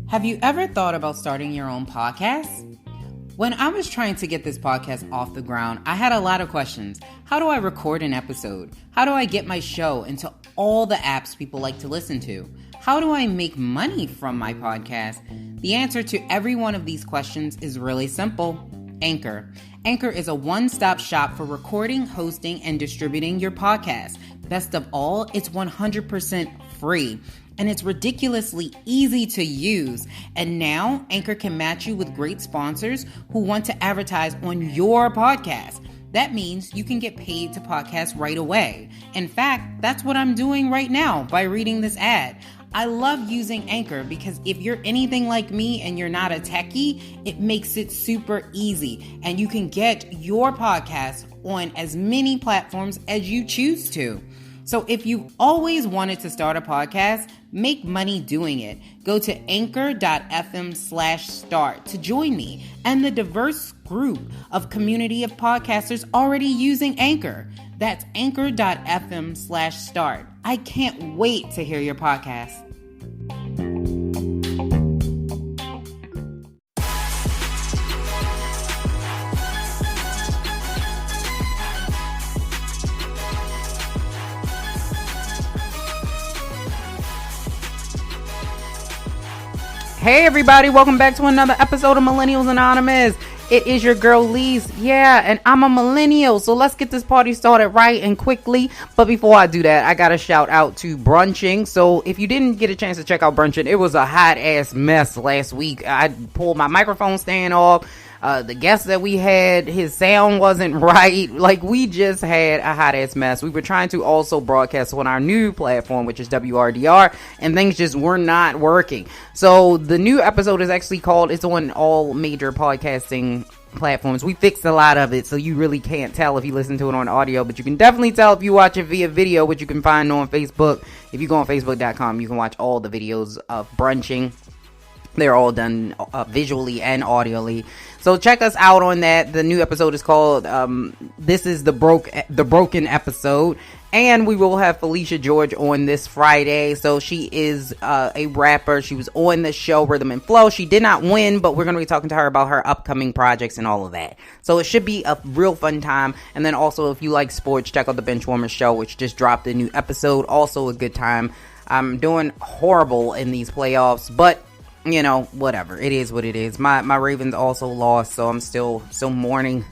Have you ever thought about starting your own podcast? When I was trying to get this podcast off the ground, I had a lot of questions. How do I record an episode? How do I get my show into all the apps people like to listen to? How do I make money from my podcast? The answer to every one of these questions is really simple. Anchor. Anchor is a one-stop shop for recording, hosting, and distributing your podcast. Best of all, it's 100% free. And it's ridiculously easy to use. And now, Anchor can match you with great sponsors who want to advertise on your podcast. That means you can get paid to podcast right away. In fact, that's what I'm doing right now by reading this ad. I love using Anchor because if you're anything like me and you're not a techie, it makes it super easy. And you can get your podcast on as many platforms as you choose to. So if you've always wanted to start a podcast, make money doing it. Go to anchor.fm/start to join me and the diverse group of community of podcasters already using Anchor. That's anchor.fm/start. I can't wait to hear your podcast. Hey everybody, welcome back to another episode of Millennials Anonymous. It is your girl Lise, and I'm a millennial, so let's get this party started right and quickly. But before I do that, I gotta shout out to brunching. So if you didn't get a chance to check out brunching, it was a hot ass mess last week. I pulled my microphone stand off. The guest that we had, his sound wasn't right. Like, we just had a hot ass mess. We were trying to also broadcast on our new platform, which is WRDR, and things just were not working. So the new episode is actually called, it's on all major podcasting platforms. We fixed a lot of it, so you really can't tell if you listen to it on audio, but you can definitely tell if you watch it via video, which you can find on Facebook. If you go on facebook.com, you can watch all the videos of brunching. They're all done visually and audially. So check us out on that. The new episode is called This is the Broken Episode. And we will have Felicia George on this Friday. So she is a rapper. She was on the show Rhythm and Flow. She did not win, but we're going to be talking to her about her upcoming projects and all of that. So it should be a real fun time. And then also, if you like sports, check out the Benchwarmers show, which just dropped a new episode. Also a good time. I'm doing horrible in these playoffs, but you know, whatever. It is what it is. My Ravens also lost, so I'm still mourning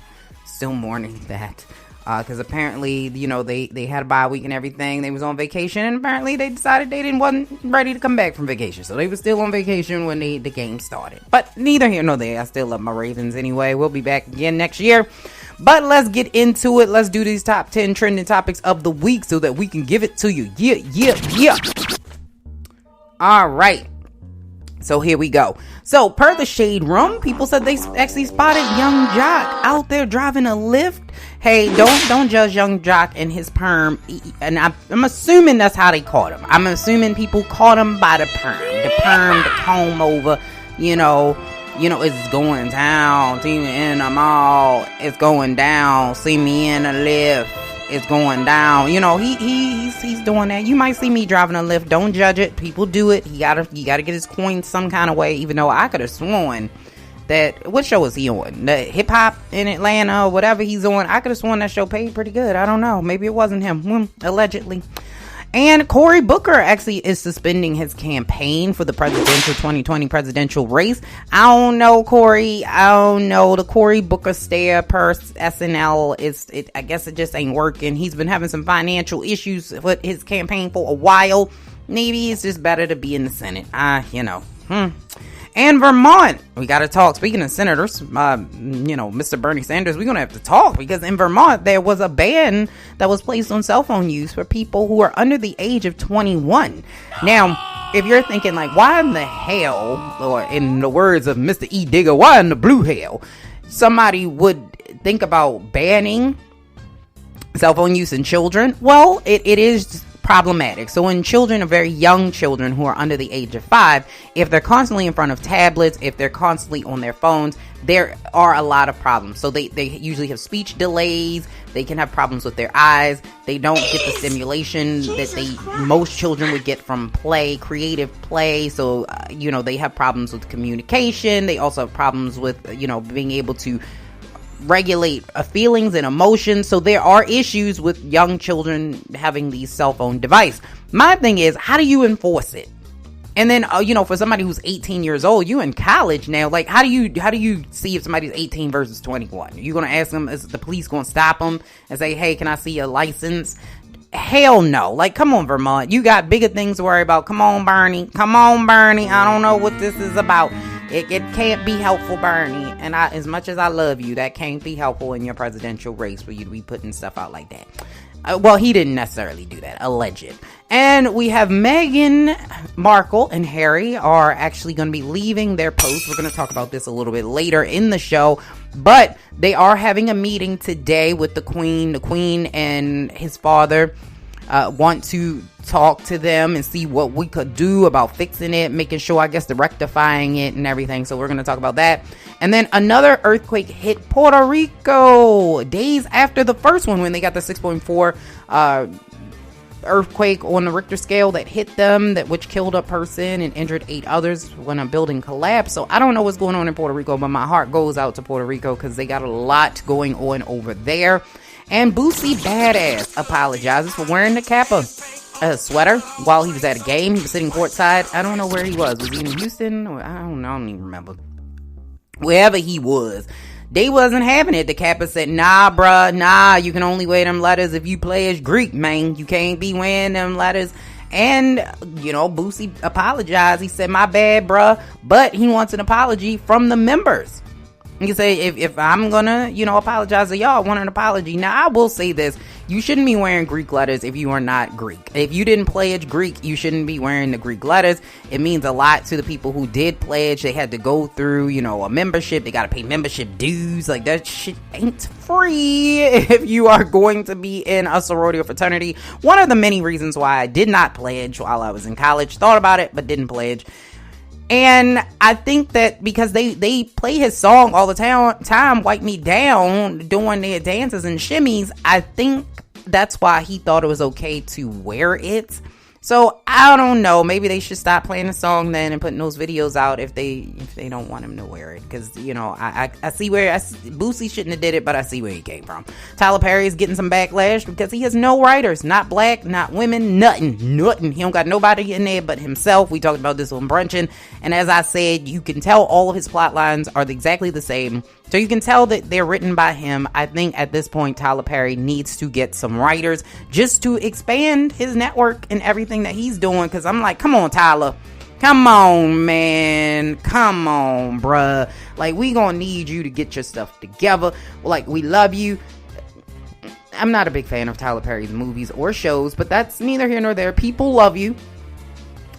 that. Because apparently, you know, they had a bye week and everything. They was on vacation, and apparently they decided they wasn't ready to come back from vacation. So they were still on vacation when the game started. But neither here nor there. I still love my Ravens anyway. We'll be back again next year. But let's get into it. Let's do these top 10 trending topics of the week so that we can give it to you. Yeah. All right. So here we go. So per the Shade Room, people said they actually spotted Young Jock out there driving a Lyft. Hey, don't judge Young Jock and his perm. And I'm assuming that's how they caught him. I'm assuming people caught him by the perm. The perm, the comb over, you know, it's going down. See me in the mall. It's going down. See me in a Lyft. It's going down. You know, he's doing that. You might see me driving a Lyft. Don't judge it. People do it. You gotta get his coin some kind of way. Even though I could have sworn that, what show is he on? The hip hop in Atlanta or whatever he's on. I could have sworn that show paid pretty good. I don't know. Maybe it wasn't him. Allegedly. And Cory Booker actually is suspending his campaign for the 2020 presidential race. I don't know, Cory. I don't know. The Cory Booker stare per SNL I guess it just ain't working. He's been having some financial issues with his campaign for a while. Maybe it's just better to be in the Senate. And Vermont, we got to talk. Speaking of senators, Mr. Bernie Sanders, we're going to have to talk because in Vermont, there was a ban that was placed on cell phone use for people who are under the age of 21. Now, if you're thinking like, why in the hell, or in the words of Mr. E. Digger, why in the blue hell, somebody would think about banning cell phone use in children? Well, it is problematic. So in children, very young children who are under the age of 5, if they're constantly in front of tablets, if they're constantly on their phones, there are a lot of problems. So they usually have speech delays. They can have problems with their eyes. They don't get the stimulation that most children would get from play, creative play. So, they have problems with communication. They also have problems with, being able to regulate feelings and emotions. So there are issues with young children having these cell phone devices. My thing is, how do you enforce it? And then, for somebody who's 18 years old, you in college now, like, how do you see if somebody's 18 versus 21? Are you going to ask them, is the police going to stop them and say, hey, can I see a license? Hell no. Like, come on, Vermont. You got bigger things to worry about. Come on, Bernie. Come on, Bernie. I don't know what this is about. It can't be helpful, Bernie. And as much as I love you, that can't be helpful in your presidential race for you to be putting stuff out like that. Well, he didn't necessarily do that. Alleged. And we have Meghan Markle and Harry are actually going to be leaving their post. We're going to talk about this a little bit later in the show. But they are having a meeting today with the Queen. The Queen and his father want to talk to them and see what we could do about fixing it, making sure, I guess, the rectifying it and everything. So we're going to talk about that. And then another earthquake hit Puerto Rico days after the first one, when they got the 6.4 earthquake on the Richter scale that hit them, which killed a person and injured 8 others when a building collapsed. So I don't know what's going on in Puerto Rico, but my heart goes out to Puerto Rico because they got a lot going on over there. And Boosie Badass apologizes for wearing the Kappa sweater while he was at a game. He was sitting courtside. I don't know where he was. Was he in Houston? Or I don't even remember. Wherever he was, they wasn't having it. The Kappa said, nah, bruh, nah, you can only wear them letters if you play as Greek, man. You can't be wearing them letters. And, Boosie apologized. He said, my bad, bruh. But he wants an apology from the members. You can say, if I'm gonna, apologize to y'all, I want an apology. Now, I will say this. You shouldn't be wearing Greek letters if you are not Greek. If you didn't pledge Greek, you shouldn't be wearing the Greek letters. It means a lot to the people who did pledge. They had to go through, a membership. They got to pay membership dues. Like, that shit ain't free if you are going to be in a sorority or fraternity. One of the many reasons why I did not pledge while I was in college. Thought about it, but didn't pledge. And I think that because they play his song all the time, Wipe Me Down, doing their dances and shimmies, I think that's why he thought it was okay to wear it. So I don't know. Maybe they should stop playing the song then and putting those videos out if they don't want him to wear it. Because, I see where Boosie shouldn't have did it, but I see where he came from. Tyler Perry is getting some backlash because he has no writers. Not black, not women, nothing. He don't got nobody in there but himself. We talked about this on Brunching. And as I said, you can tell all of his plot lines are exactly the same. So you can tell that they're written by him. I think at this point, Tyler Perry needs to get some writers just to expand his network and everything that he's doing. Because I'm like, come on, Tyler. Come on, man. Come on, bruh. Like, we gonna need you to get your stuff together. Like, we love you. I'm not a big fan of Tyler Perry's movies or shows, but that's neither here nor there. People love you.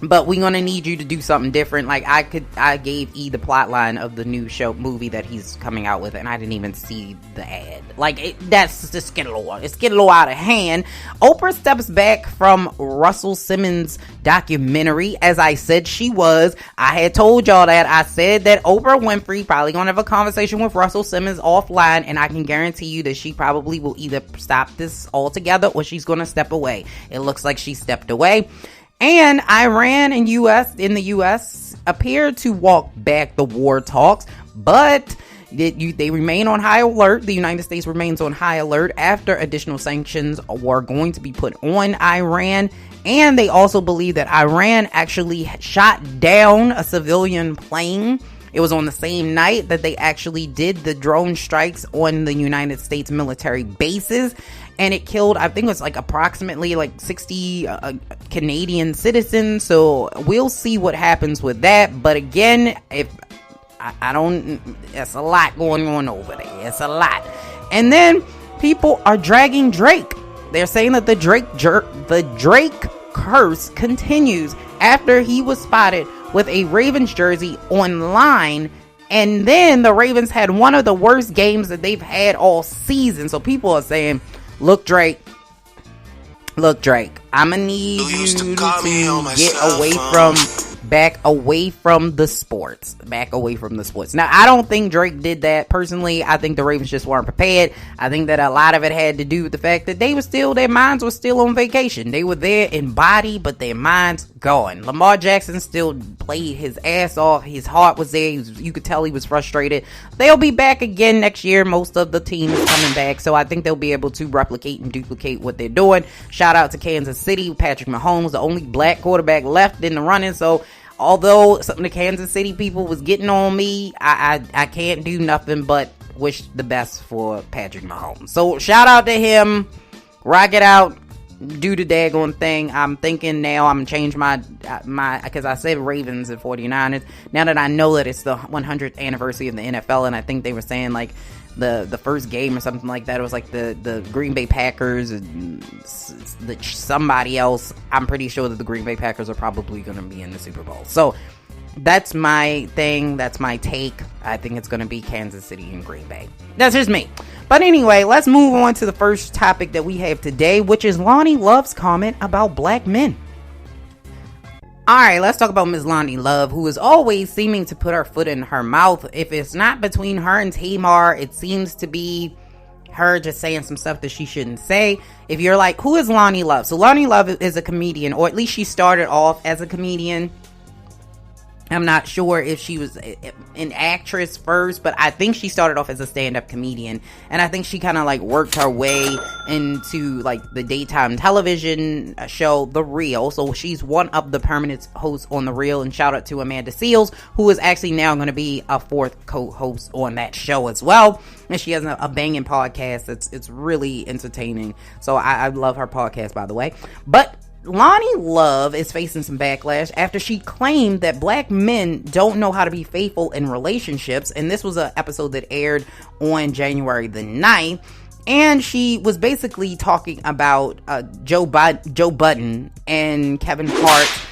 But we're going to need you to do something different. Like, I gave E the plot line of the new movie that he's coming out with, and I didn't even see the ad. Like, that's just getting a little out of hand. Oprah steps back from Russell Simmons' documentary. As I said, she was. I had told y'all that. I said that Oprah Winfrey probably going to have a conversation with Russell Simmons offline, and I can guarantee you that she probably will either stop this altogether or she's going to step away. It looks like she stepped away. And Iran and the U.S. appear to walk back the war talks, but they remain on high alert. The United States remains on high alert after additional sanctions were going to be put on Iran. And they also believe that Iran actually shot down a civilian plane. It was on the same night that they actually did the drone strikes on the United States military bases. And it killed, I think it was approximately 60 Canadian citizens. So we'll see what happens with that. But again, it's a lot going on over there. It's a lot. And then people are dragging Drake. They're saying that the Drake curse continues after he was spotted with a Ravens jersey online. And then the Ravens had one of the worst games that they've had all season. So people are saying, look, Drake, Look, Drake, I'm gonna need you to get back away from the sports. Now, I don't think Drake did that personally. I think the Ravens just weren't prepared. I think that a lot of it had to do with the fact that their minds were still on vacation. They were there in body, but their minds gone. Lamar Jackson still played his ass off. His heart was there. You could tell he was frustrated. They'll be back again next year. Most of the team is coming back, so I think they'll be able to replicate and duplicate what they're doing. Shout out to Kansas City. Patrick Mahomes, the only black quarterback left in the running, so although some of the Kansas City people was getting on me, I can't do nothing but wish the best for Patrick Mahomes. So shout out to him. Rock it out. Do the daggone thing. I'm thinking now I'm change my because I said Ravens and 49ers. Now that I know that it's the 100th anniversary of the NFL, and I think they were saying like the first game or something like that, it was like the Green Bay Packers and somebody else. I'm pretty sure that the Green Bay Packers are probably going to be in the Super Bowl. So that's my thing. That's my take. I think it's going to be Kansas City and Green Bay. That's just me. But anyway, let's move on to the first topic that we have today, which is Loni Love's comment about black men. Alright, let's talk about Ms. Loni Love, who is always seeming to put her foot in her mouth. If it's not between her and Tamar, it seems to be her just saying some stuff that she shouldn't say. If you're like, who is Loni Love? So Loni Love is a comedian, or at least she started off as a comedian. I'm not sure if she was an actress first, but I think she started off as a stand-up comedian, and I think she kind of like worked her way into like the daytime television show The Real. So she's one of the permanent hosts on The Real, and shout out to Amanda Seales, who is actually now going to be a fourth co-host on that show as well. And she has a banging podcast. It's really entertaining. So I love her podcast, by the way. But Loni Love is facing some backlash after she claimed that black men don't know how to be faithful in relationships. And this was an episode that aired on January the 9th. And she was basically talking about Joe Budden and Kevin Hart's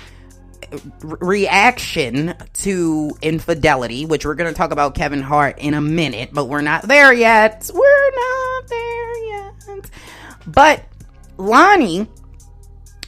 reaction to infidelity, which we're going to talk about Kevin Hart in a minute, but we're not there yet. But Loni,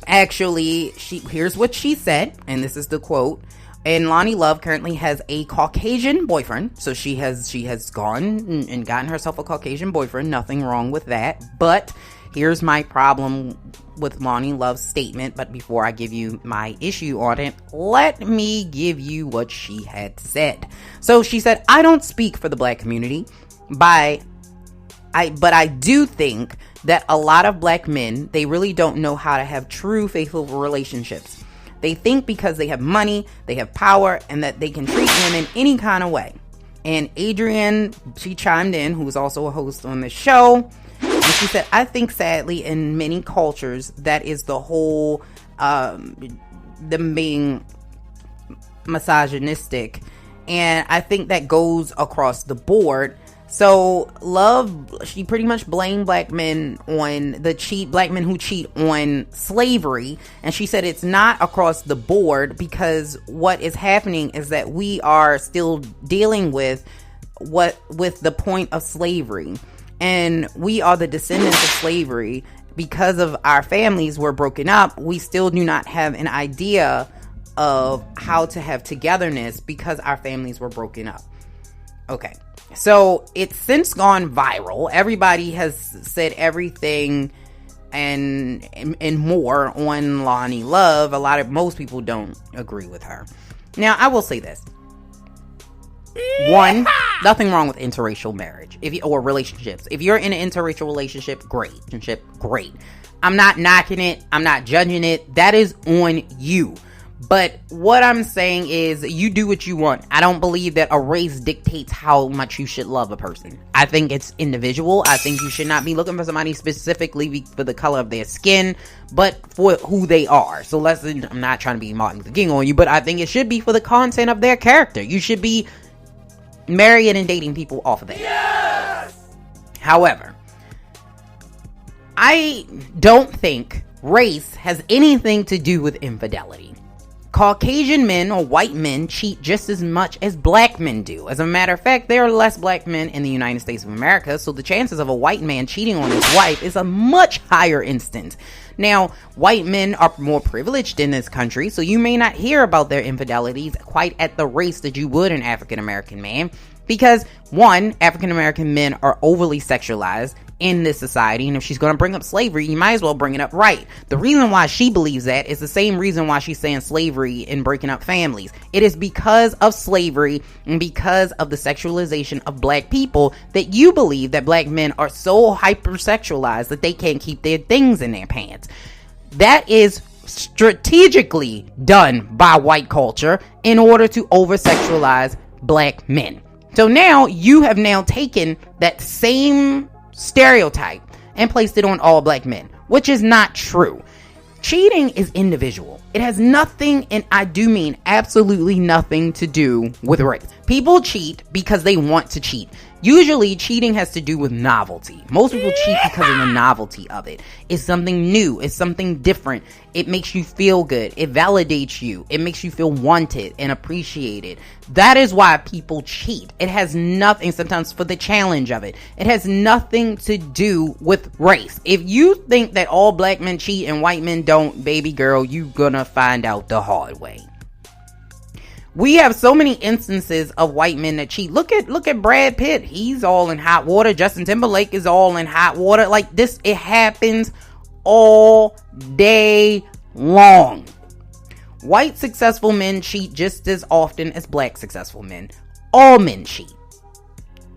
actually, here's what she said, and this is the quote. And Loni Love currently has a Caucasian boyfriend, so she has gone and gotten herself a Caucasian boyfriend. Nothing wrong with that. But here's my problem with Loni Love's statement. But before I give you my issue on it, let me give you what she had said. So she said, "I don't speak for the black community, but I do think that a lot of black men, they really don't know how to have true faithful relationships. They think because they have money, they have power, and that they can treat women any kind of way." And Adrienne, she chimed in, who was also a host on the show, and she said, "I think sadly in many cultures that is the whole them being misogynistic, and I think that goes across the board." So Love, she pretty much blamed black men on black men who cheat on slavery. And she said it's not across the board, because what is happening is that we are still dealing with the point of slavery. And we are the descendants of slavery. Because of our families were broken up, we still do not have an idea of how to have togetherness because our families were broken up. Okay. So it's since gone viral. Everybody has said everything and more on Loni Love. Most people don't agree with her. Now, I will say this. One, nothing wrong with interracial marriage or relationships. If you're in an interracial relationship, great. I'm not knocking it. I'm not judging it. That is on you. But what I'm saying is, you do what you want. I don't believe that a race dictates how much you should love a person. I think it's individual. I think you should not be looking for somebody specifically for the color of their skin, but for who they are. So I'm not trying to be Martin Luther King on you, but I think it should be for the content of their character. You should be marrying and dating people off of that. Yes! However, I don't think race has anything to do with infidelity. Caucasian men or white men cheat just as much as black men do. As a matter of fact, there are less black men in the United States of America, so the chances of a white man cheating on his wife is a much higher instance. Now, white men are more privileged in this country, so you may not hear about their infidelities quite at the rates that you would an African American man. Because, one, African American men are overly sexualized in this society, and if she's going to bring up slavery, you might as well bring it up right. The reason why she believes that is the same reason why she's saying slavery and breaking up families. It is because of slavery and because of the sexualization of black people that you believe that black men are so hypersexualized that they can't keep their things in their pants. That is strategically done by white culture in order to over-sexualize black men. So now you have now taken that same stereotype and placed it on all black men, which is not true. Cheating is individual. It has nothing, and I do mean absolutely nothing, to do with race. People cheat because they want to cheat. Usually cheating has to do with novelty. Most people cheat because of the novelty of it. It's something new. It's something different. It makes you feel good. It validates you. It makes you feel wanted and appreciated. That is why people cheat. It has nothing, sometimes for the challenge of it. It has nothing to do with race. If you think that all black men cheat and white men don't, baby girl, you gonna find out the hard way. We have so many instances of white men that cheat. Look at Brad Pitt. He's all in hot water. Justin Timberlake is all in hot water. Like this, it happens all day long. White successful men cheat just as often as black successful men. All men cheat.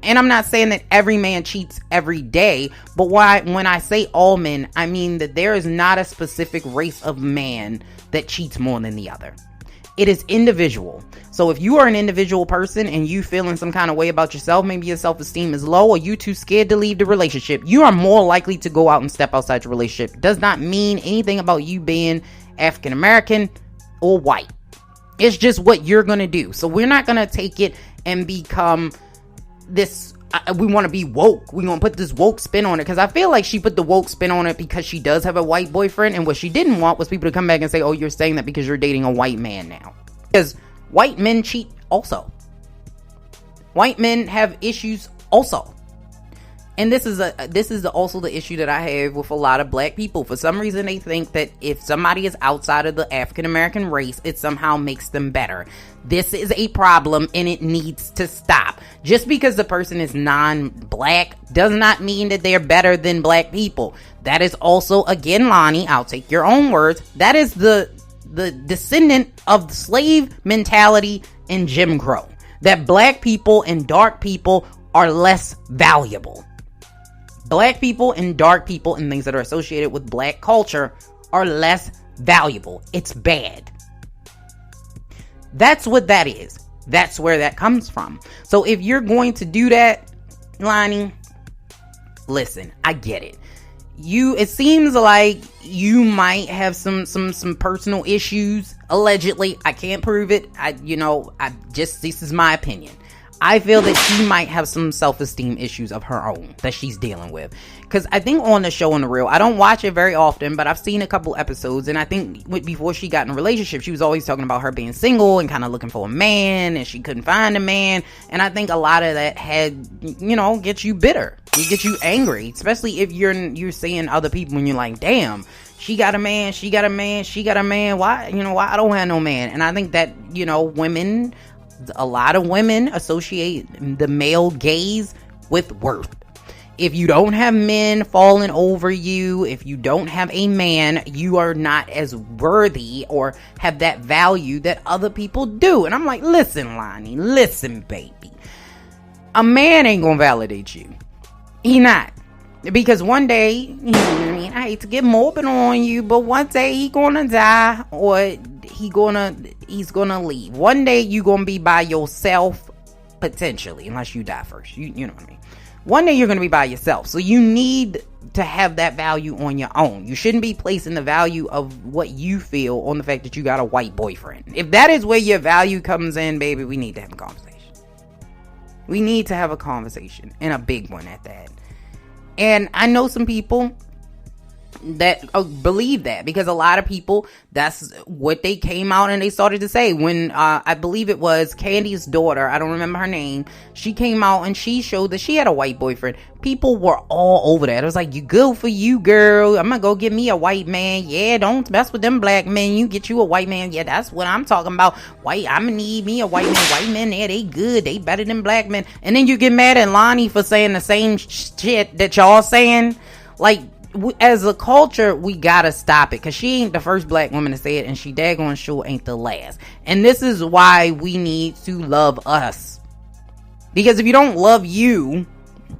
And I'm not saying that every man cheats every day, but when I say all men, I mean that there is not a specific race of man that cheats more than the other. It is individual. So if you are an individual person and you feeling some kind of way about yourself, maybe your self-esteem is low or you too scared to leave the relationship, you are more likely to go out and step outside your relationship. It does not mean anything about you being African American or white. It's just what you're going to do. So we're not going to take it and become this, we want to be woke. We're going to put this woke spin on it. Because I feel like she put the woke spin on it because she does have a white boyfriend. And what she didn't want was people to come back and say, oh, you're saying that because you're dating a white man now. Because white men cheat also. White men have issues also. And this is also the issue that I have with a lot of black people. For some reason, they think that if somebody is outside of the African American race, it somehow makes them better. This is a problem and it needs to stop. Just because the person is non-black does not mean that they're better than black people. That is also, again, Loni, I'll take your own words, that is the descendant of the slave mentality and Jim Crow. That black people and dark people are less valuable. Black people and dark people and things that are associated with black culture are less valuable. It's bad. That's what that is. That's where that comes from. So if you're going to do that, Loni, listen, I get it. It seems like you might have some personal issues, allegedly. I can't prove it. This is my opinion. I feel that she might have some self-esteem issues of her own that she's dealing with. Because I think on the show, on The Real, I don't watch it very often, but I've seen a couple episodes. And I think before she got in a relationship, she was always talking about her being single and kind of looking for a man. And she couldn't find a man. And I think a lot of that gets you bitter. It gets you angry. Especially if you're seeing other people and you're like, damn, she got a man. Why I don't have no man? And I think that, a lot of women associate the male gaze with worth. If you don't have men falling over you, if you don't have a man, you are not as worthy or have that value that other people do. And I'm like, listen, Loni, listen, baby. A man ain't gonna validate you. He not. Because one day, I hate to get morbid on you, but one day he gonna die or he's gonna leave. One day you gonna be by yourself, potentially, unless you die first. You know what I mean? One day you're gonna be by yourself. So you need to have that value on your own. You shouldn't be placing the value of what you feel on the fact that you got a white boyfriend. If that is where your value comes in, baby, we need to have a conversation. We need to have a conversation, and a big one at that. And I know some people that believe that, because a lot of people, that's what they came out and they started to say when I believe it was Candy's daughter, I don't remember her name, she came out and she showed that she had a white boyfriend. People were all over that. It was like, you good for you, girl, I'm gonna go get me a white man. Yeah, don't mess with them black men, you get you a white man. Yeah, that's what I'm talking about. White, I'm gonna need me a white man. White men, yeah, they good, they better than black men. And then you get mad at Loni for saying the same shit that y'all saying. Like, as a culture, we gotta stop it, because she ain't the first black woman to say it, and she daggone sure ain't the last. And this is why we need to love us, because if you don't love you,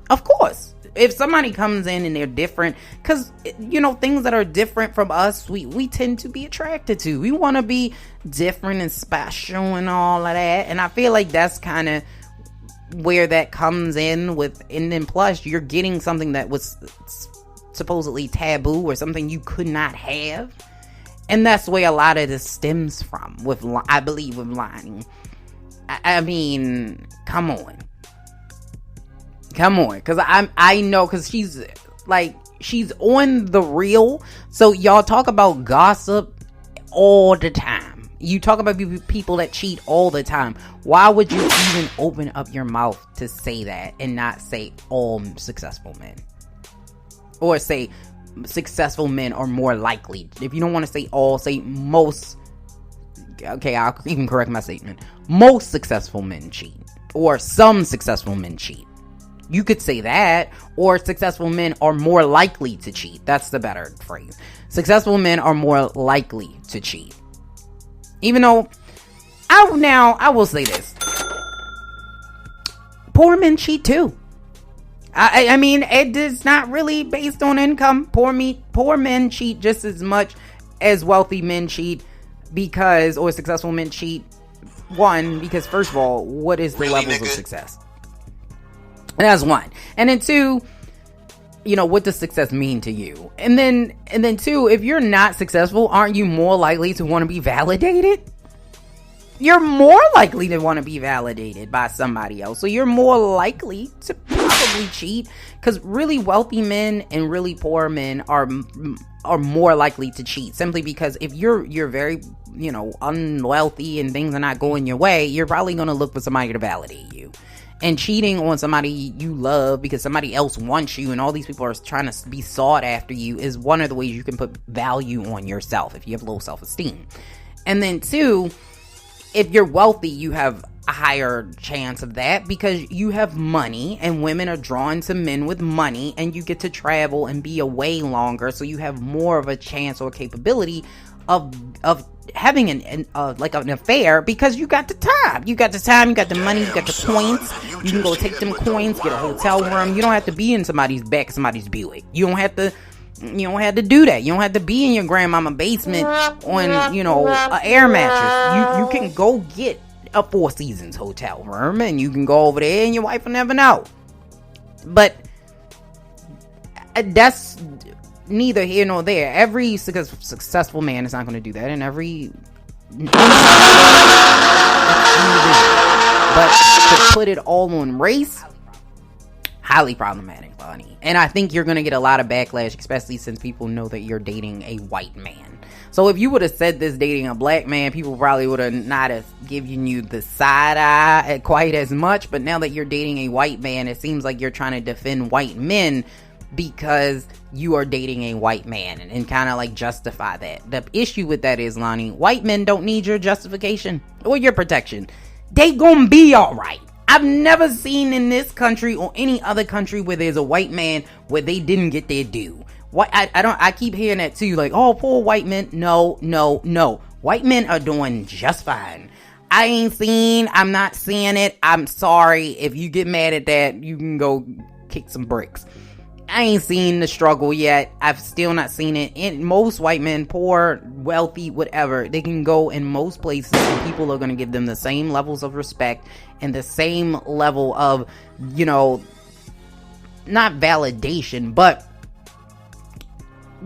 of course, if somebody comes in and they're different, because you know, things that are different from us, we tend to be attracted to. We want to be different and special and all of that, and I feel like that's kind of where that comes in with. And then plus, you're getting something that was supposedly taboo, or something you could not have, and that's where a lot of this stems from, with, I believe, with Loni. I mean, come on, because I know, because she's on the Real, so y'all talk about gossip all the time. You talk about people that cheat all the time. Why would you even open up your mouth to say that and not say all successful men? Or say successful men are more likely. If you don't want to say all, say most. Okay, I'll even correct my statement. Most successful men cheat. Or some successful men cheat. You could say that. Or successful men are more likely to cheat. That's the better phrase. Successful men are more likely to cheat. Even though, I will say this. Poor men cheat too. I mean, it is not really based on income. Poor men cheat just as much as wealthy men cheat, or successful men cheat. One, because first of all, what is the levels of success? And that's one. And then two, you know, what does success mean to you? And then two, if you're not successful, aren't you more likely to want to be validated? You're more likely to want to be validated by somebody else. So you're more likely to probably cheat, because really wealthy men and really poor men are more likely to cheat, simply because if you're very, you know, unwealthy and things are not going your way, you're probably going to look for somebody to validate you. And cheating on somebody you love because somebody else wants you and all these people are trying to be sought after you is one of the ways you can put value on yourself if you have low self-esteem. And then two, if you're wealthy, you have a higher chance of that because you have money, and women are drawn to men with money, and you get to travel and be away longer, so you have more of a chance or capability of having an affair because you got the time. You got the money, you got the points. You can go take them coins, get a hotel room. You don't have to be in somebody's back, somebody's Buick. You don't have to do that. You don't have to be in your grandmama basement on, an air mattress. You can go get a Four Seasons hotel room and you can go over there and your wife will never know. But that's neither here nor there. Every successful man is not going to do that, and every but to put it all on race, highly problematic, Loni. And I think you're going to get a lot of backlash, especially since people know that you're dating a white man. So if you would have said this dating a black man, people probably would have not have given you the side eye quite as much. But now that you're dating a white man, it seems like you're trying to defend white men because you are dating a white man and kind of like justify that. The issue with that is, Loni, white men don't need your justification or your protection. They gonna be all right. I've never seen in this country or any other country where there's a white man where they didn't get their due. I keep hearing that too, like, oh, poor white men. No. White men are doing just fine. I'm not seeing it. I'm sorry. If you get mad at that, you can go kick some bricks. I ain't seen the struggle yet. I've still not seen it. In most white men, poor, wealthy, whatever, they can go in most places and people are going to give them the same levels of respect and the same level of, not validation, but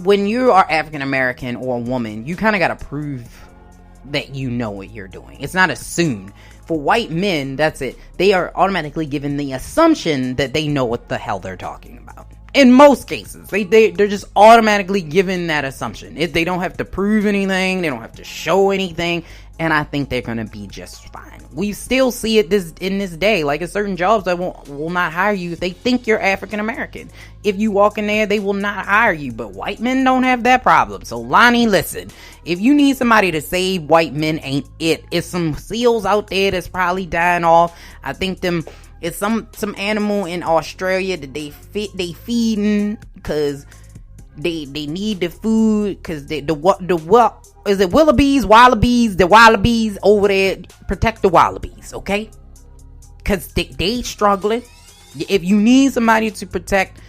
when you are African American or a woman, you kind of got to prove that you know what you're doing. It's not assumed. For white men, that's it. They are automatically given the assumption that they know what the hell they're talking about. In most cases, they're just automatically given that assumption. They don't have to prove anything, they don't have to show anything, and I think they're gonna be just fine. We still see it in this day. Like, at certain jobs that will not hire you if they think you're African American. If you walk in there, they will not hire you. But white men don't have that problem. So Loni, listen, if you need somebody to save, white men ain't it. It's some seals out there that's probably dying off. I think it's some animal in Australia that they feeding because they need the food, because is it wallabies? The wallabies over there protect the wallabies, okay? Because they struggling. If you need somebody to protect,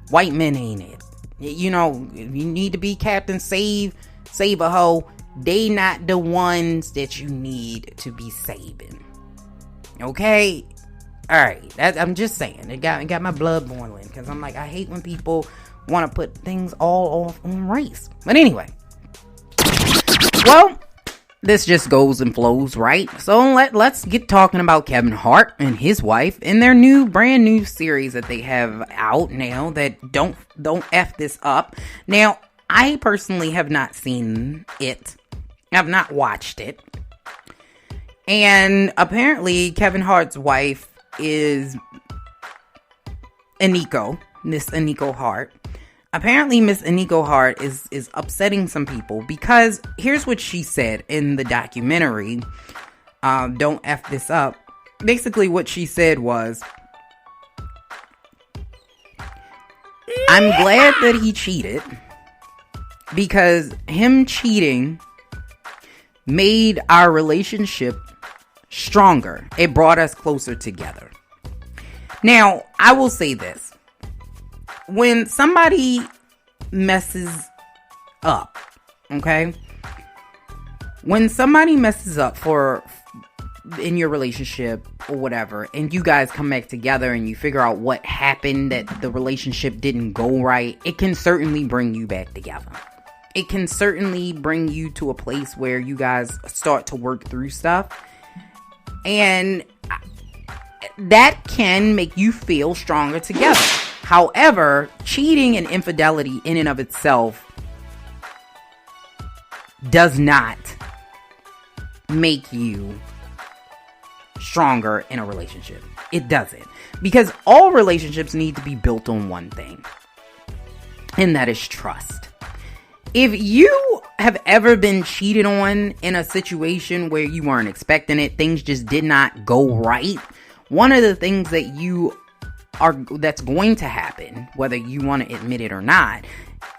white men ain't it. You know, if you need to be Captain Save a hoe, they not the ones that you need to be saving, okay? All right, I'm just saying, it got my blood boiling, because I'm like, I hate when people want to put things all off on race. But anyway, well, this just goes and flows, right? So let's get talking about Kevin Hart and his wife and their brand new series that they have out now that don't F this up. Now, I personally have not seen it. I've not watched it. And apparently Kevin Hart's wife is Miss Aniko Hart. Apparently Miss Aniko Hart is upsetting some people, because here's what she said in the documentary, Don't F This Up. Basically what she said was, I'm glad that he cheated, because him cheating made our relationship stronger. It brought us closer together. Now, I will say this. When somebody messes up, okay? When somebody messes up in your relationship or whatever, and you guys come back together and you figure out what happened, that the relationship didn't go right, it can certainly bring you back together. It can certainly bring you to a place where you guys start to work through stuff. And that can make you feel stronger together. However, cheating and infidelity in and of itself does not make you stronger in a relationship. It doesn't. Because all relationships need to be built on one thing, and that is trust. If you have ever been cheated on in a situation where you weren't expecting it, things just did not go right, one of the things that's going to happen, whether you want to admit it or not,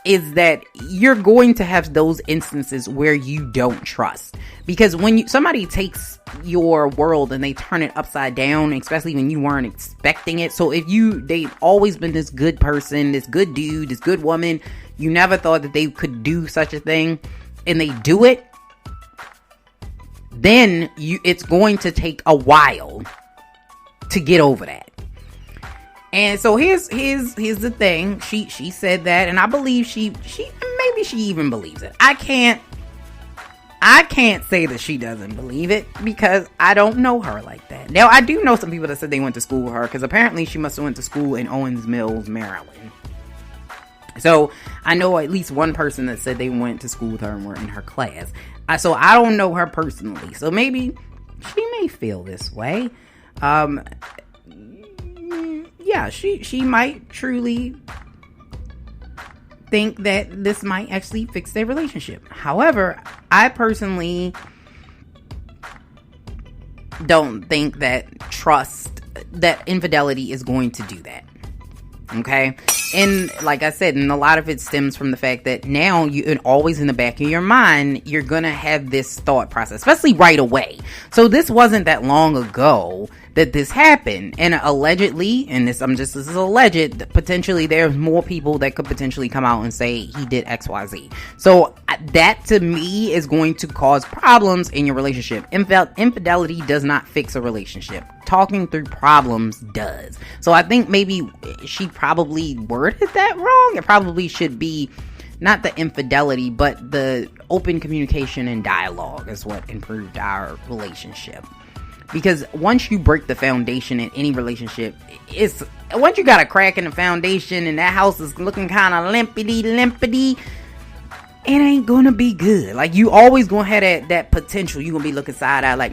is that you're going to have those instances where you don't trust. Because when somebody takes your world and they turn it upside down, especially when you weren't expecting it. So if they've always been this good person, this good dude, this good woman, you never thought that they could do such a thing, and they do it, then it's going to take a while to get over that. And so here's the thing. She said that, and I believe she maybe she even believes it. I can't say that she doesn't believe it, because I don't know her like that. Now, I do know some people that said they went to school with her, because apparently she must have went to school in Owens Mills, Maryland. So I know at least one person that said they went to school with her and were in her class. So I don't know her personally. So maybe she may feel this way. Yeah, she might truly think that this might actually fix their relationship. However, I personally don't think that infidelity is going to do that. Okay? And like I said, and a lot of it stems from the fact that now and always in the back of your mind, you're going to have this thought process, especially right away. So this wasn't that long ago that this happened. And allegedly, and this is alleged, potentially there's more people that could potentially come out and say he did XYZ. So that to me is going to cause problems in your relationship. Infidelity does not fix a relationship. Talking through problems does. So I think maybe she probably worded that wrong. It probably should be not the infidelity, but the open communication and dialogue is what improved our relationship. Because once you break the foundation in any relationship, once you got a crack in the foundation and that house is looking kind of limpity, it ain't gonna be good. Like, you always gonna have that potential. You gonna be looking side eye like,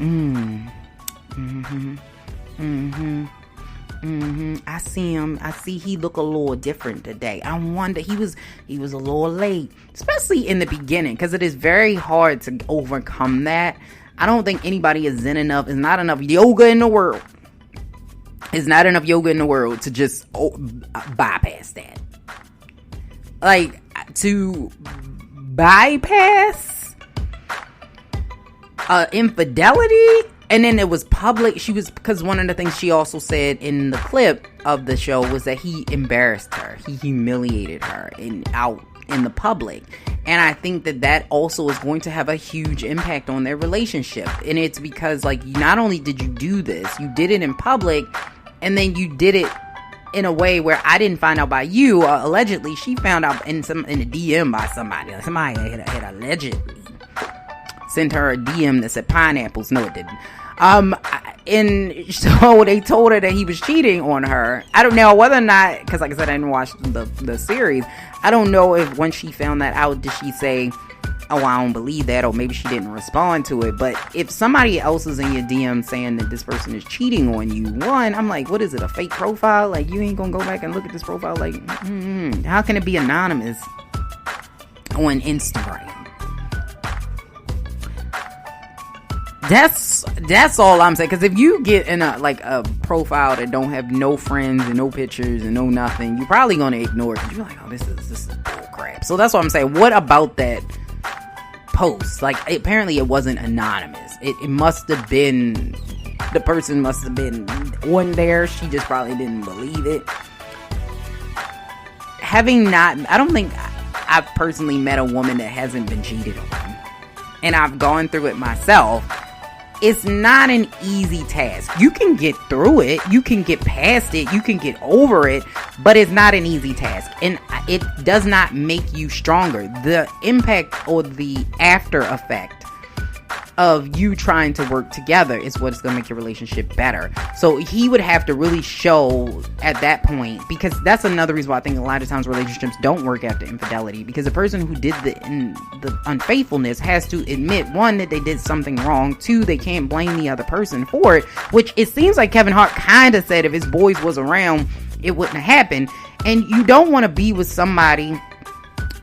I see him. I see he look a little different today. I wonder, he was a little late, especially in the beginning, because it is very hard to overcome that. I don't think anybody is zen enough. There's not enough yoga in the world. There's not enough yoga in the world to just bypass that. Like, to bypass infidelity. And then it was public. Because one of the things she also said in the clip of the show was that he embarrassed her. He humiliated her out in the public. And I think that also is going to have a huge impact on their relationship. And it's because, like, not only did you do this, you did it in public, and then you did it in a way where I didn't find out by you. Allegedly, she found out in a DM by somebody. Somebody had allegedly sent her a DM that said pineapples. No, it didn't. And so they told her that he was cheating on her. I don't know whether or not, because like I said, I didn't watch the series. I don't know if when she found that out, did she say, oh, I don't believe that, or maybe she didn't respond to it. But if somebody else is in your DM saying that this person is cheating on you, one, I'm like, what is it, a fake profile? Like, you ain't gonna go back and look at this profile? Like, how can it be anonymous on Instagram? That's all I'm saying. Because if you get in a profile that don't have no friends and no pictures and no nothing, you're probably gonna ignore it. You're like, oh, this is bull crap. So that's what I'm saying. What about that post? Like, apparently it wasn't anonymous. It must have been, the person must have been on there. She just probably didn't believe it. I don't think I've personally met a woman that hasn't been cheated on, and I've gone through it myself. It's not an easy task. You can get through it. You can get past it. You can get over it. But it's not an easy task. And it does not make you stronger. The impact or the after effect of you trying to work together is what's going to make your relationship better. So he would have to really show at that point, because that's another reason why I think a lot of times relationships don't work after infidelity, because the person who did the unfaithfulness has to admit, one, that they did something wrong, two, they can't blame the other person for it, which it seems like Kevin Hart kind of said if his boys was around, it wouldn't have happened. And you don't want to be with somebody.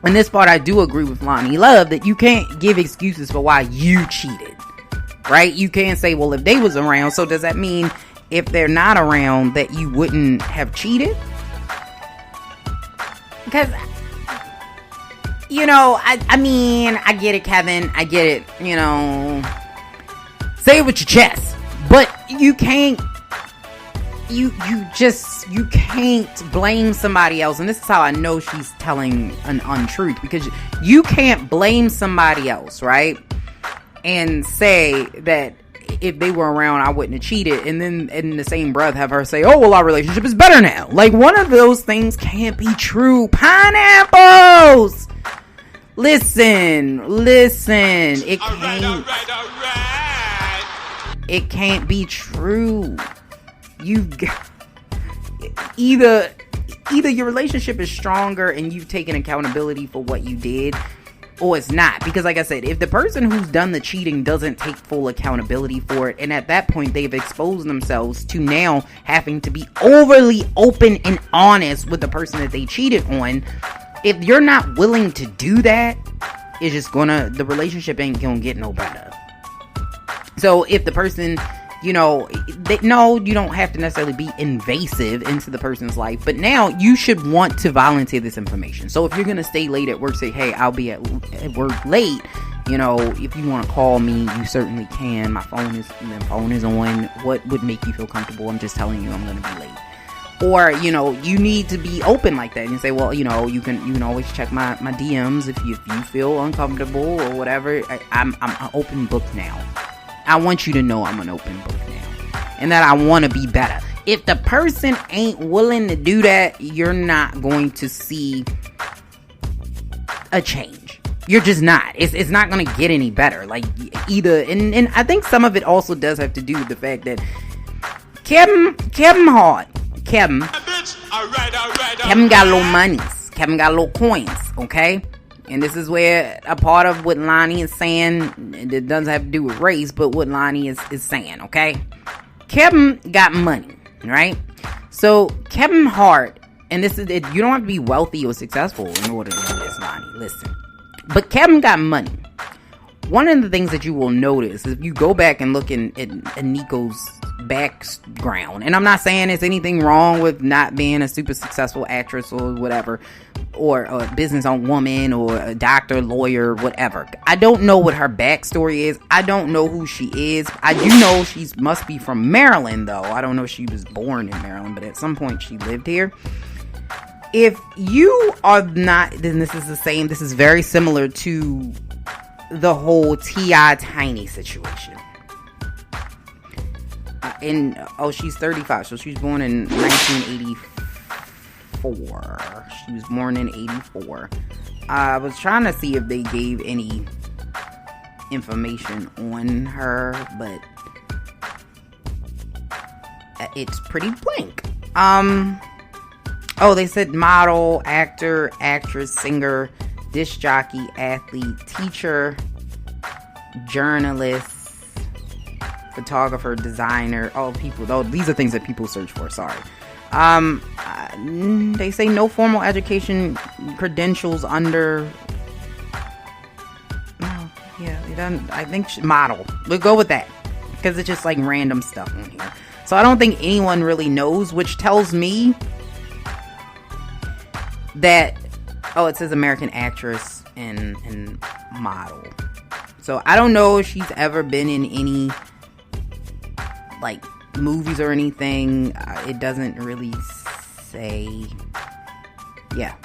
In this part, I do agree with Loni Love that you can't give excuses for why you cheated, right? You can't say, well, if they was around, so does that mean if they're not around that you wouldn't have cheated? Because, I mean, I get it, Kevin. I get it, say it with your chest. But you can't, you can't blame somebody else. And this is how I know she's telling an untruth, because you can't blame somebody else, right? And say that if they were around, I wouldn't have cheated. And then in the same breath have her say, oh, well, our relationship is better now. Like, one of those things can't be true. Pineapples! Listen. It can't. It can't be true. You've got either your relationship is stronger and you've taken accountability for what you did, or it's not. Because like I said, if the person who's done the cheating doesn't take full accountability for it, and at that point they've exposed themselves to now having to be overly open and honest with the person that they cheated on, if you're not willing to do that, it's just the relationship ain't gonna get no better. So if the person, you don't have to necessarily be invasive into the person's life, but now you should want to volunteer this information. So if you're going to stay late at work, say, hey, I'll be at work late. If you want to call me, you certainly can. My phone is on. What would make you feel comfortable? I'm just telling you I'm going to be late. Or, you need to be open like that and say, well, you can always check my DMs if you feel uncomfortable or whatever. I'm an open book now. I want you to know I'm an open book now, and that I want to be better. If the person ain't willing to do that, you're not going to see a change. You're just not. It's not going to get any better. Like, either, and I think some of it also does have to do with the fact that Kevin Hart, Kevin got little monies. Kevin got little coins, okay? And this is where a part of what Loni is saying, it doesn't have to do with race, but what Loni is saying, okay? Kevin got money, right? So Kevin Hart, and this is it, you don't have to be wealthy or successful in order to do this, Loni. Listen. But Kevin got money. One of the things that you will notice is if you go back and look at Nico's background, and I'm not saying there's anything wrong with not being a super successful actress or whatever, or a business woman or a doctor, lawyer, whatever. I don't know what her backstory is. I don't know who she is. I do know she must be from Maryland, though. I don't know if she was born in Maryland, but at some point she lived here. If you are not, then this is the same. This is very similar to the whole T.I. Tiny situation. She's 35, so she was born in 1984. She was born in 84. I was trying to see if they gave any information on her, but it's pretty blank. They said model, actor, actress, singer, disc jockey, athlete, teacher, journalist, photographer, designer. These are things that people search for. Sorry. They say no formal education credentials under. No, yeah, they done. I think model. We'll go with that because it's just like random stuff on here. So I don't think anyone really knows, which tells me that it says American actress and model. So I don't know if she's ever been in any like movies or anything. It doesn't really say. Yeah,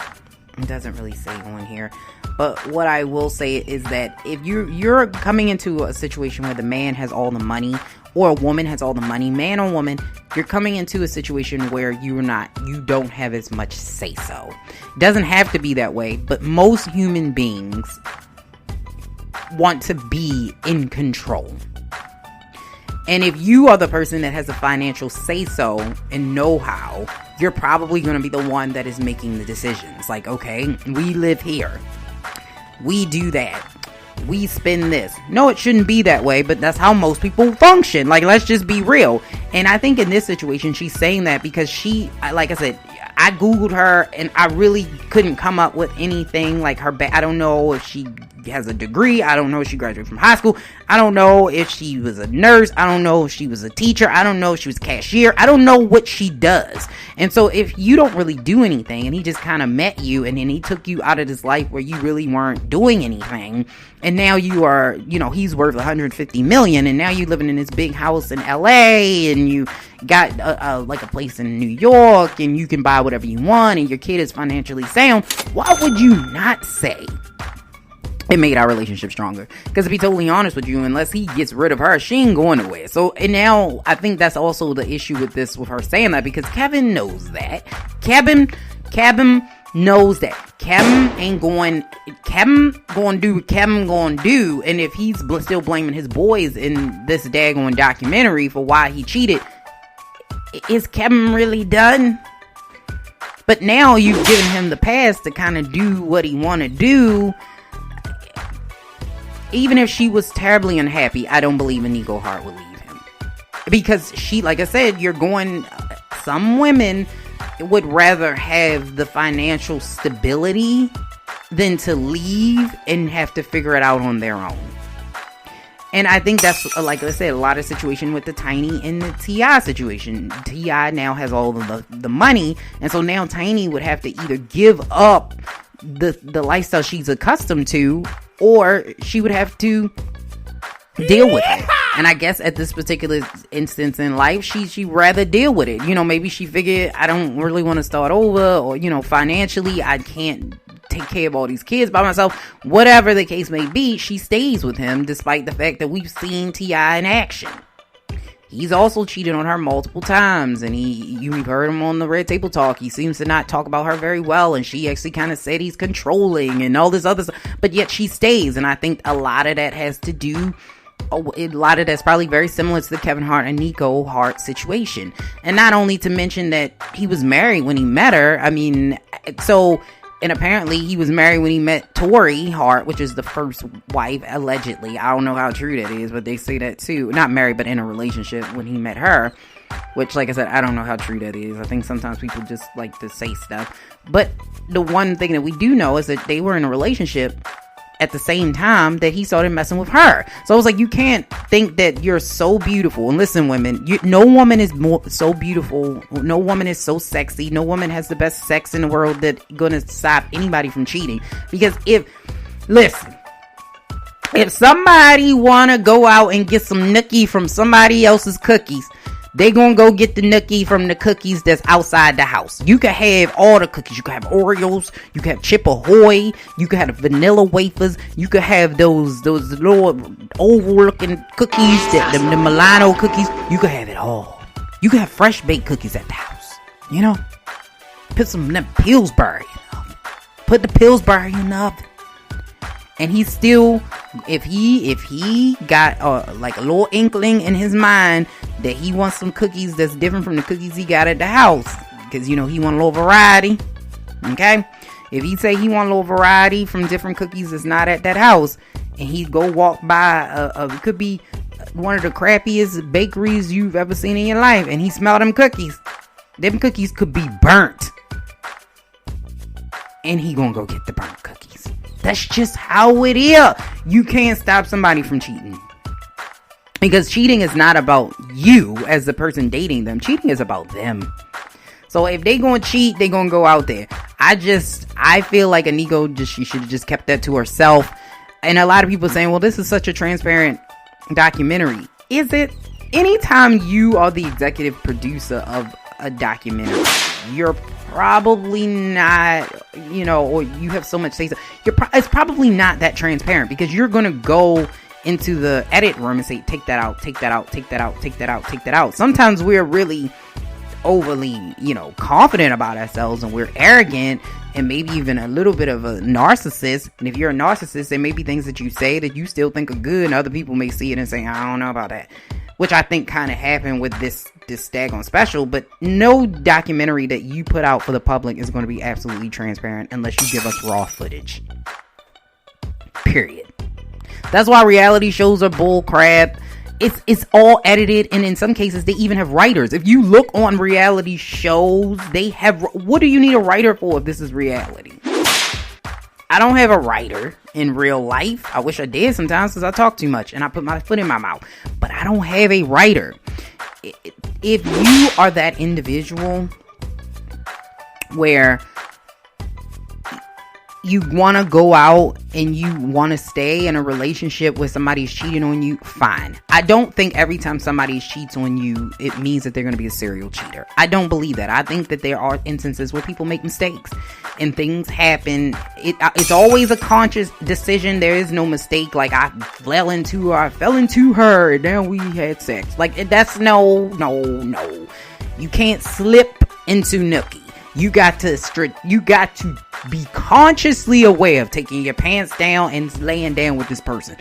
it doesn't really say on here. But what I will say is that if you're coming into a situation where the man has all the money or a woman has all the money, man or woman, you're coming into a situation where you don't have as much say so. It doesn't have to be that way, but most human beings want to be in control. And if you are the person that has the financial say so and know-how, you're probably going to be the one that is making the decisions. Like, okay, we live here. We do that. We spend this. No, it shouldn't be that way, but that's how most people function. Like, let's just be real. And I think in this situation, she's saying that because she, like I said, I Googled her and I really couldn't come up with anything like her. I don't know if she has a degree. I don't know if she graduated from high school. I don't know if she was a nurse. I don't know if she was a teacher. I don't know if she was a cashier. I don't know what she does. And so if you don't really do anything and he just kind of met you and then he took you out of this life where you really weren't doing anything, and now you are, he's worth $150 million, and now you're living in this big house in LA, and you got a place in New York, and you can buy whatever you want, and your kid is financially sound, why would you not say it made our relationship stronger? Because to be totally honest with you, unless he gets rid of her, she ain't going nowhere. So, and now I think that's also the issue with her saying that, because Kevin knows that. Kevin knows that. Kevin gonna do what Kevin gonna do, and if he's still blaming his boys in this daggone documentary for why he cheated, is Kevin really done? But now you've given him the pass to kind of do what he want to do. Even if she was terribly unhappy, I don't believe Nico Hart would leave him. Because she, like I said, some women would rather have the financial stability than to leave and have to figure it out on their own. And I think that's, like I said, a lot of situation with the Tiny and the T.I. situation. T.I. now has all the money, and so now Tiny would have to either give up the lifestyle she's accustomed to, or she would have to deal with it. And I guess at this particular instance in life, she'd rather deal with it. Maybe she figured, I don't really want to start over, or, financially, I can't take care of all these kids by myself. Whatever the case may be, she stays with him, despite the fact that we've seen T.I. in action. he's also cheated on her multiple times, and you've heard him on the Red Table Talk. He seems to not talk about her very well, and she actually kind of said he's controlling and all this other stuff, but yet she stays. And I think a lot of that has to do, a lot of that's probably very similar to the Kevin Hart and Nico Hart situation. And not only to mention that he was married when he met her. I mean, and apparently he was married when he met Tori Hart, which is the first wife, allegedly. I don't know how true that is, but they say that too. Not married, but in a relationship when he met her. Which, like I said, I don't know how true that is. I think sometimes people just like to say stuff. But the one thing that we do know is that they were in a relationship at the same time that he started messing with her. So I was like, you can't think that you're so beautiful. And listen, women, no woman is so beautiful. No woman is so sexy. No woman has the best sex in the world that's gonna stop anybody from cheating. Because if somebody wanna go out and get some nookie from somebody else's cookies, they gonna go get the nookie from the cookies that's outside the house. You can have all the cookies. You can have Oreos. You can have Chip Ahoy. You can have the vanilla wafers. You can have those little oval looking cookies, the Milano cookies. You can have it all. You can have fresh baked cookies at the house. You know, put some Pillsbury in the oven. Put the Pillsbury in the oven. And he still, if he got like a little inkling in his mind that he wants some cookies that's different from the cookies he got at the house, because, you know, he want a little variety, okay? If he say he want a little variety from different cookies that's not at that house, and he go walk by it could be one of the crappiest bakeries you've ever seen in your life, and he smell them cookies could be burnt, and he gonna go get the burnt cookies. That's just how it is. You can't stop somebody from cheating. Because cheating is not about you as the person dating them. Cheating is about them. So if they gonna cheat, they gonna go out there. I feel like Aniko, she should have just kept that to herself. And a lot of people saying, well, this is such a transparent documentary. Is it? Anytime you are the executive producer of a documentary, you're probably not, you know, or you have so much say so, it's probably not that transparent, because you're gonna go into the edit room and say, take that out, take that out, take that out, take that out, take that out. Sometimes we're really overly, you know, confident about ourselves, and we're arrogant, and maybe even a little bit of a narcissist. And if you're a narcissist, there may be things that you say that you still think are good, and other people may see it and say, I don't know about that. Which I think kind of happened with this Daggone special. But no documentary that you put out for the public is going to be absolutely transparent unless you give us raw footage. Period. That's why reality shows are bull crap. It's all edited, and in some cases they even have writers. If you look on reality shows, they have, what do you need a writer for if this is reality? I don't have a writer in real life. I wish I did sometimes, because I talk too much and I put my foot in my mouth. But I don't have a writer. If you are that individual where you want to go out and you want to stay in a relationship where somebody's cheating on you, fine. I don't think every time somebody cheats on you, it means that they're going to be a serial cheater. I don't believe that. I think that there are instances where people make mistakes and things happen. It's always a conscious decision. There is no mistake. Like, I fell into her, and then we had sex. Like, that's no. You can't slip into nookie. You got to be consciously aware of taking your pants down and laying down with this person.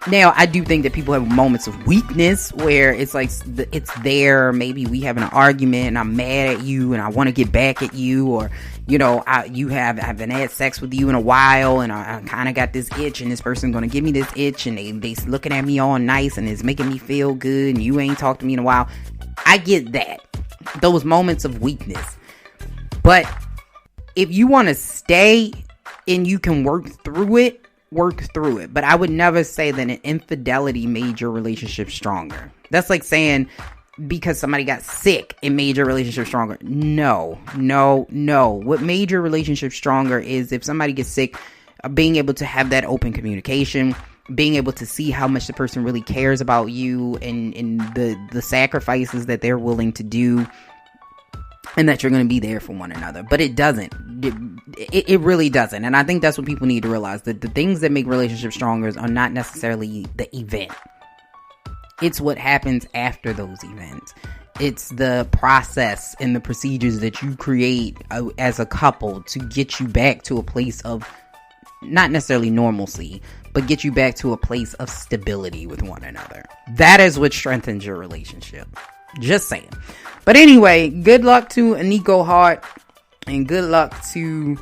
Now, I do think that people have moments of weakness where it's like, it's there. Maybe we have an argument and I'm mad at you and I want to get back at you, or, you know, I haven't had sex with you in a while and I kind of got this itch, and this person's going to give me this itch, and they looking at me all nice and it's making me feel good, and you ain't talked to me in a while. I get that. Those moments of weakness. But if you want to stay and you can work through it. But I would never say that an infidelity made your relationship stronger. That's like saying because somebody got sick, it made your relationship stronger. No. What made your relationship stronger is if somebody gets sick, being able to have that open communication, being able to see how much the person really cares about you, and the sacrifices that they're willing to do, and that you're going to be there for one another. But it doesn't. It really doesn't. And I think that's what people need to realize, that the things that make relationships stronger are not necessarily the event. It's what happens after those events. It's the process and the procedures that you create as a couple to get you back to a place of not necessarily normalcy, but get you back to a place of stability with one another. That is what strengthens your relationship. Just saying. But anyway, good luck to Nico Hart, and good luck to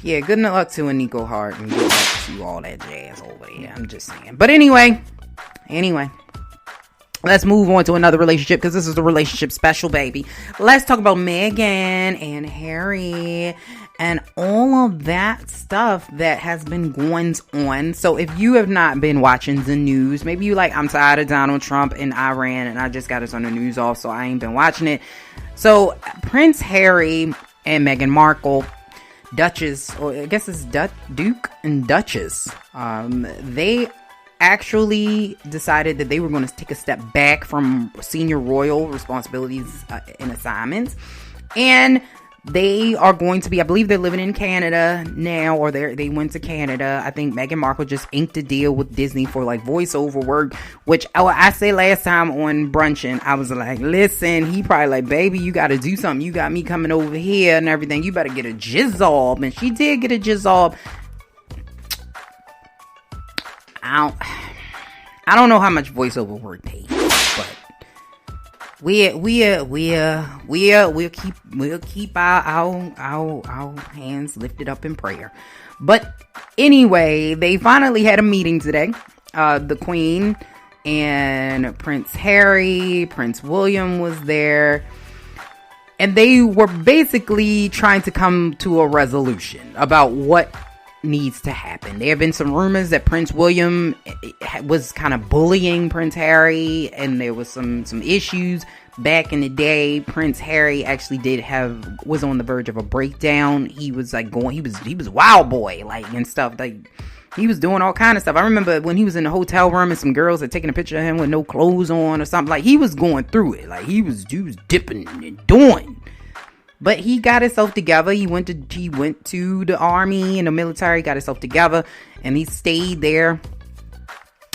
Nico Hart, and good luck to all that jazz over there. I'm just saying. But anyway, let's move on to another relationship, because this is the relationship special, baby. Let's talk about Meghan and Harry and all of that stuff that has been going on. So if you have not been watching the news, maybe you like, I'm tired of Donald Trump and Iran, and I just got us on the news off, so I ain't been watching it. So Prince Harry and Meghan Markle, Duchess, or I guess it's Duke and Duchess, they actually decided that they were going to take a step back from senior royal responsibilities and assignments, and they are going to be, I believe they're living in Canada now, or they went to Canada. I think Meghan Markle just inked a deal with Disney for like voiceover work, which I say last time on Brunching, I was like, listen, he probably like, baby, you got to do something. You got me coming over here and everything. You better get a jizzab. And she did get a jizzab. I don't know how much voiceover work takes, but we'll keep our hands lifted up in prayer. But anyway, they finally had a meeting today. The Queen and Prince Harry, Prince William was there, and they were basically trying to come to a resolution about what needs to happen. There have been some rumors that Prince William was kind of bullying Prince Harry, and there was some issues back in the day. Prince Harry actually was on the verge of a breakdown. He was like he was wild boy like and stuff, like he was doing all kind of stuff. I remember when he was in the hotel room and some girls had taken a picture of him with no clothes on or something. Like he was going through it. Like he was dipping and doing. But he got himself together. He went to the army and the military, got himself together, and he stayed there.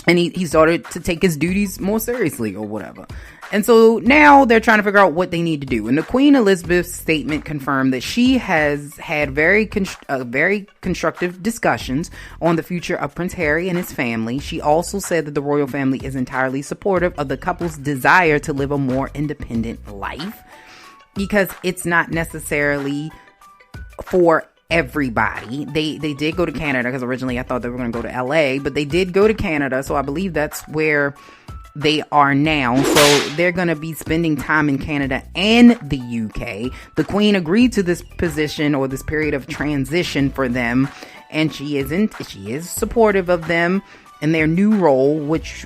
And he started to take his duties more seriously or whatever. And so now they're trying to figure out what they need to do. And the Queen Elizabeth's statement confirmed that she has had very constructive discussions on the future of Prince Harry and his family. She also said that the royal family is entirely supportive of the couple's desire to live a more independent life, because it's not necessarily for everybody. They did go to Canada, because originally I thought they were going to go to LA, but they did go to Canada, so I believe that's where they are now. So they're going to be spending time in Canada and the UK. The Queen agreed to this position, or this period of transition for them, and she is supportive of them in their new role, which,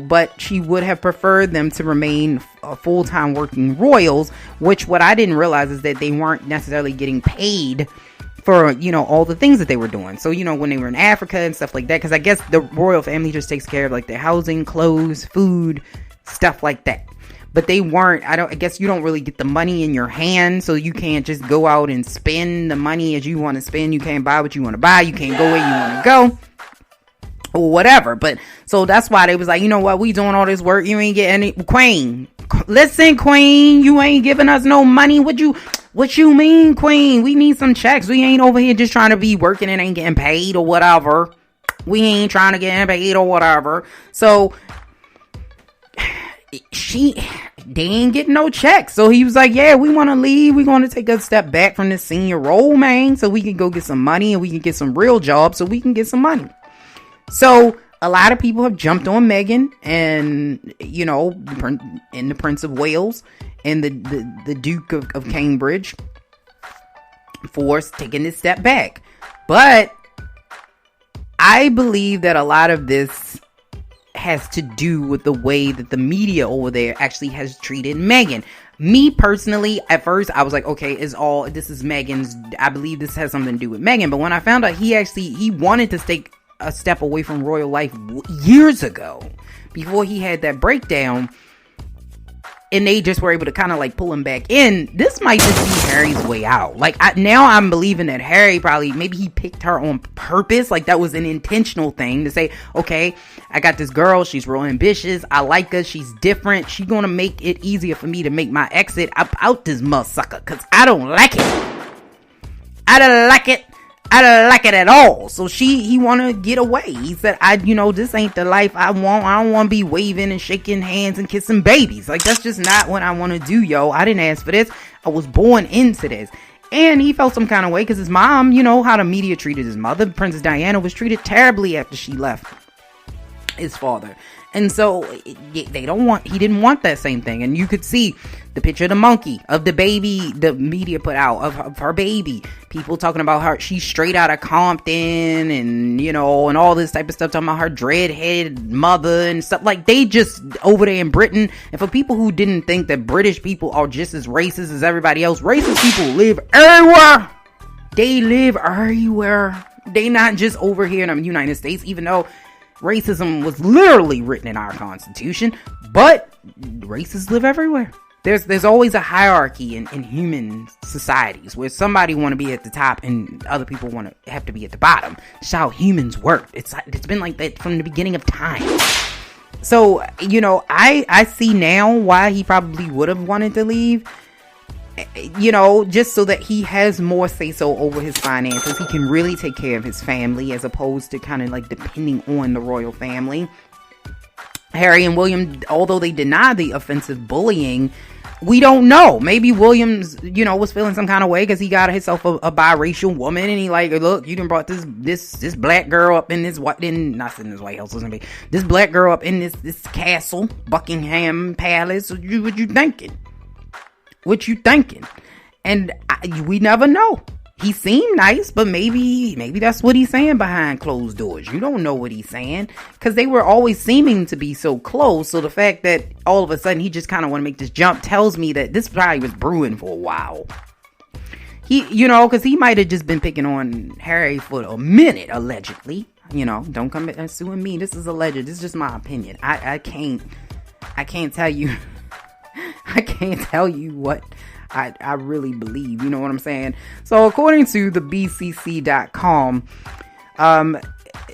but she would have preferred them to remain full-time working royals, which what I didn't realize is that they weren't necessarily getting paid for, all the things that they were doing. So, when they were in Africa and stuff like that, because I guess the royal family just takes care of like their housing, clothes, food, stuff like that. But they weren't, I guess you don't really get the money in your hand, so you can't just go out and spend the money as you want to spend. You can't buy what you want to buy. You can't go where you want to go. Or whatever. But so that's why they was like, you know what, we doing all this work, you ain't getting any. Queen, listen, Queen, you ain't giving us no money. What you mean, Queen? We need some checks. We ain't over here just trying to be working and ain't getting paid or whatever. We ain't trying to get paid or whatever. So they ain't getting no checks. So he was like, yeah, we want to leave. We want to take a step back from this senior role, man, so we can go get some money and we can get some real jobs so we can get some money. So a lot of people have jumped on Meghan and, and the Prince of Wales and the Duke of Cambridge for taking this step back. But I believe that a lot of this has to do with the way that the media over there actually has treated Meghan. Me personally, at first, I was like, okay, this is Meghan's. I believe this has something to do with Meghan. But when I found out he wanted to take a step away from royal life years ago, before he had that breakdown, and they just were able to kind of like pull him back in. This might just be Harry's way out. Like, now I'm believing that Harry probably, maybe he picked her on purpose. Like, that was an intentional thing to say, okay, I got this girl, she's real ambitious, I like her, she's different, she's gonna make it easier for me to make my exit out this motherfucker, because I don't like it. I don't like it. I don't like it at all. So he want to get away. He said, this ain't the life I want. I don't want to be waving and shaking hands and kissing babies. Like, that's just not what I want to do, yo. I didn't ask for this. I was born into this. And he felt some kind of way because his mom, how the media treated his mother. Princess Diana was treated terribly after she left his father. And so he didn't want that same thing. And you could see the picture of the monkey, of the baby, the media put out of her baby. People talking about her, she's straight out of Compton and, and all this type of stuff, talking about her dreadhead mother and stuff. Like, they just over there in Britain. And for people who didn't think that British people are just as racist as everybody else, racist people live everywhere. They live everywhere. They not just over here in the United States, even though racism was literally written in our Constitution, but racists live everywhere. There's always a hierarchy in human societies where somebody want to be at the top and other people have to be at the bottom. It's how humans work. It's been like that from the beginning of time. So, I see now why he probably would have wanted to leave. Just so that he has more say-so over his finances. He can really take care of his family as opposed to kind of like depending on the royal family. Harry and William, although they deny the offensive bullying, we don't know. Maybe Williams, was feeling some kind of way because he got himself a biracial woman, and he like, look, you done brought this black girl up in this not in this White House, this black girl up in this castle, Buckingham Palace. What you thinking? What you thinking? And we never know. He seemed nice, but maybe that's what he's saying behind closed doors. You don't know what he's saying because they were always seeming to be so close. So the fact that all of a sudden he just kind of want to make this jump tells me that this probably was brewing for a while. He, because he might have just been picking on Harry for a minute, allegedly. Don't come back suing me. This is alleged. This is just my opinion. I can't tell you. I can't tell you what I really believe. You know what I'm saying? So according to the BCC.com,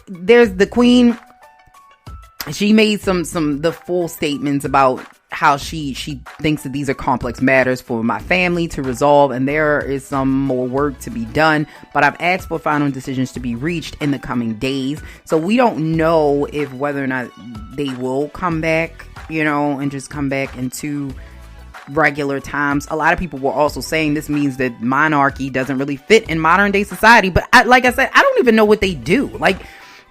there's the Queen. She made the full statements about how she thinks that these are complex matters for my family to resolve, and there is some more work to be done, but I've asked for final decisions to be reached in the coming days. So we don't know if whether or not they will come back, and just come back into regular times. A lot of people were also saying this means that monarchy doesn't really fit in modern day society, but like I said, I don't even know what they do. Like,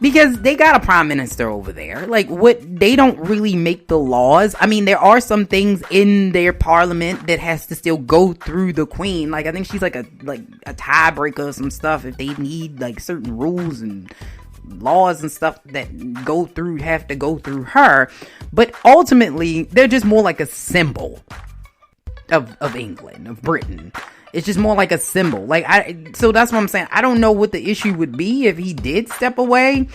because they got a prime minister over there. Like, they don't really make the laws. I mean, there are some things in their parliament that has to still go through the Queen. Like, I think she's like a tiebreaker or some stuff if they need like certain rules and laws and stuff that have to go through her. But ultimately, they're just more like a symbol of England, of Britain. It's just more like a symbol. So that's what I'm saying. I don't know what the issue would be if he did step away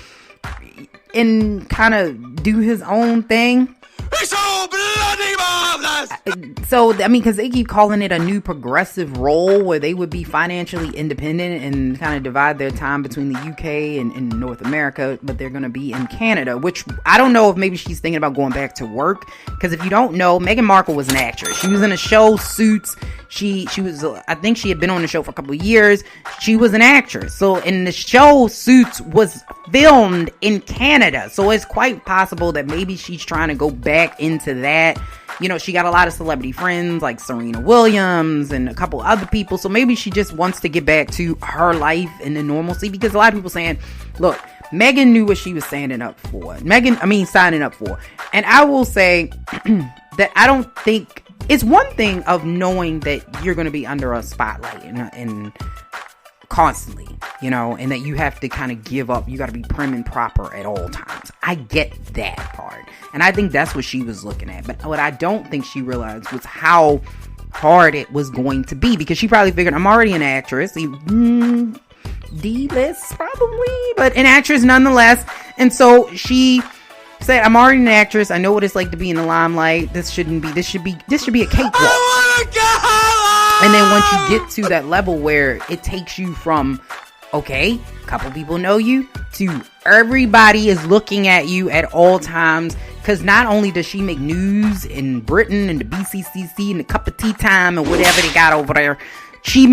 and kind of do his own thing. It's so bloody marvelous! So, I mean, because they keep calling it a new progressive role where they would be financially independent and kind of divide their time between the UK and North America, but they're going to be in Canada, which I don't know if maybe she's thinking about going back to work. Because if you don't know, Meghan Markle was an actress. She was in a show, Suits. She was, I think she had been on the show for a couple of years. She was an actress. So, in the show, Suits was filmed in Canada. So, it's quite possible that maybe she's trying to go back into that. She got a lot of celebrity friends like Serena Williams and a couple other people. So, maybe she just wants to get back to her life and the normalcy. Because a lot of people saying, look, Meghan knew what she was signing up for. And I will say that I don't think... It's one thing of knowing that you're going to be under a spotlight and constantly, and that you have to kind of give up. You got to be prim and proper at all times. I get that part. And I think that's what she was looking at. But what I don't think she realized was how hard it was going to be, because she probably figured, I'm already an actress. D-list probably, but an actress nonetheless. And so she Said, I'm already an actress. I know what it's like to be in the limelight. This should be a cakewalk. And then once you get to that level where it takes you from, okay, a couple people know you, to everybody is looking at you at all times. Because not only does she make news in Britain and the BCCC and the cup of tea time and whatever they got over there, she's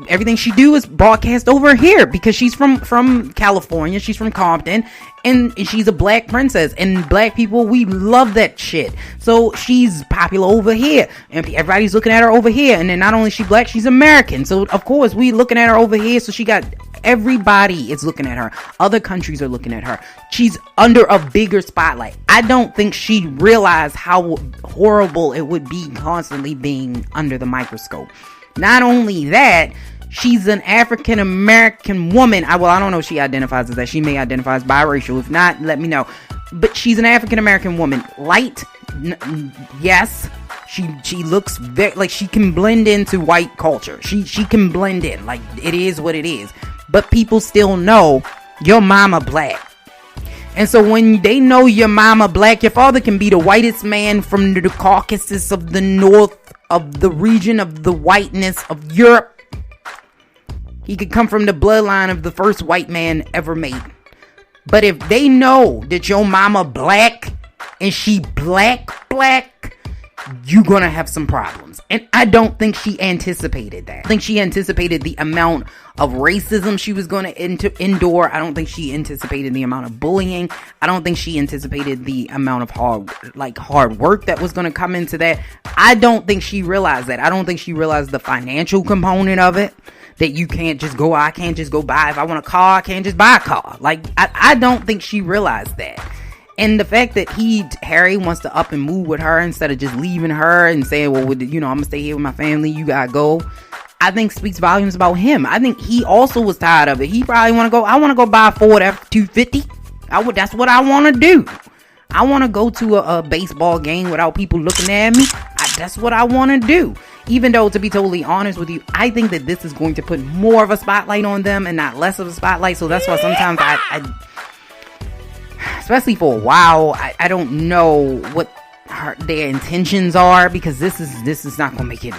everything she do is broadcast over here because she's from California. She's from Compton, and she's a black princess, and black people, we love that shit. So she's popular over here, and everybody's looking at her over here. And then not only is she black, she's American, so of course we looking at her over here. So she got everybody is looking at her. Other countries are looking at her. She's under a bigger spotlight. I don't think she realized how horrible it would be constantly being under the microscope. Not only that, she's an African American woman. I don't know if she identifies as that. She may identify as biracial. If not, let me know. But she's an African American woman. Light, yes. She looks very like she can blend into white culture. She can blend in. Like, it is what it is. But people still know your mama black. And so when they know your mama black, your father can be the whitest man from the Caucasus of the north of the region of the whiteness of Europe. He could come from the bloodline of the first white man ever made. But if they know that your mama black and she black, you're gonna have some problems. And I don't think she anticipated that. I think she anticipated the amount of racism she was going to endure. I don't think she anticipated the amount of bullying. I don't think she anticipated the amount of hard work that was going to come into that. I don't think she realized that. I don't think she realized the financial component of it. That you can't just go, I can't just go buy. If I want a car, I can't just buy a car. Like, I don't think she realized that. And the fact that Harry wants to up and move with her instead of just leaving her and saying, well, I'm going to stay here with my family, you got to go, I think speaks volumes about him. I think he also was tired of it. He probably I want to go buy a Ford F-250. That's what I want to do. I want to go to a baseball game without people looking at me. That's what I want to do. Even though, to be totally honest with you, I think that this is going to put more of a spotlight on them and not less of a spotlight. So that's why sometimes I especially for a while, I don't know what their intentions are, because this is not going to make it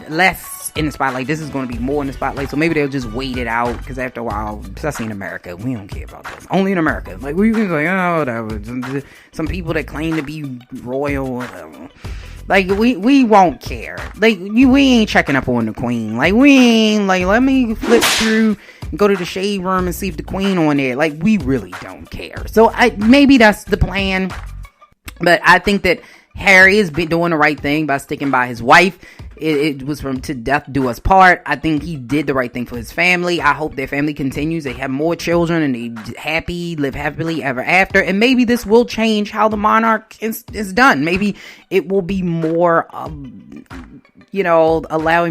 less in the spotlight. This is going to be more in the spotlight. So maybe they'll just wait it out, because after a while, especially in America, we don't care about this. Only in America. Like, we can like, oh, whatever. Some people that claim to be royal, whatever. Like, we won't care. Like, we ain't checking up on the queen. Like, we ain't like, let me flip through and go to the shade room and see if the queen on there. Like, we really don't care. So maybe that's the plan. But I think that Harry has been doing the right thing by sticking by his wife. It was from to death do us part. I think he did the right thing for his family. I hope their family continues. They have more children and they live happily ever after. And maybe this will change how the monarch is done. Maybe it will be more, allowing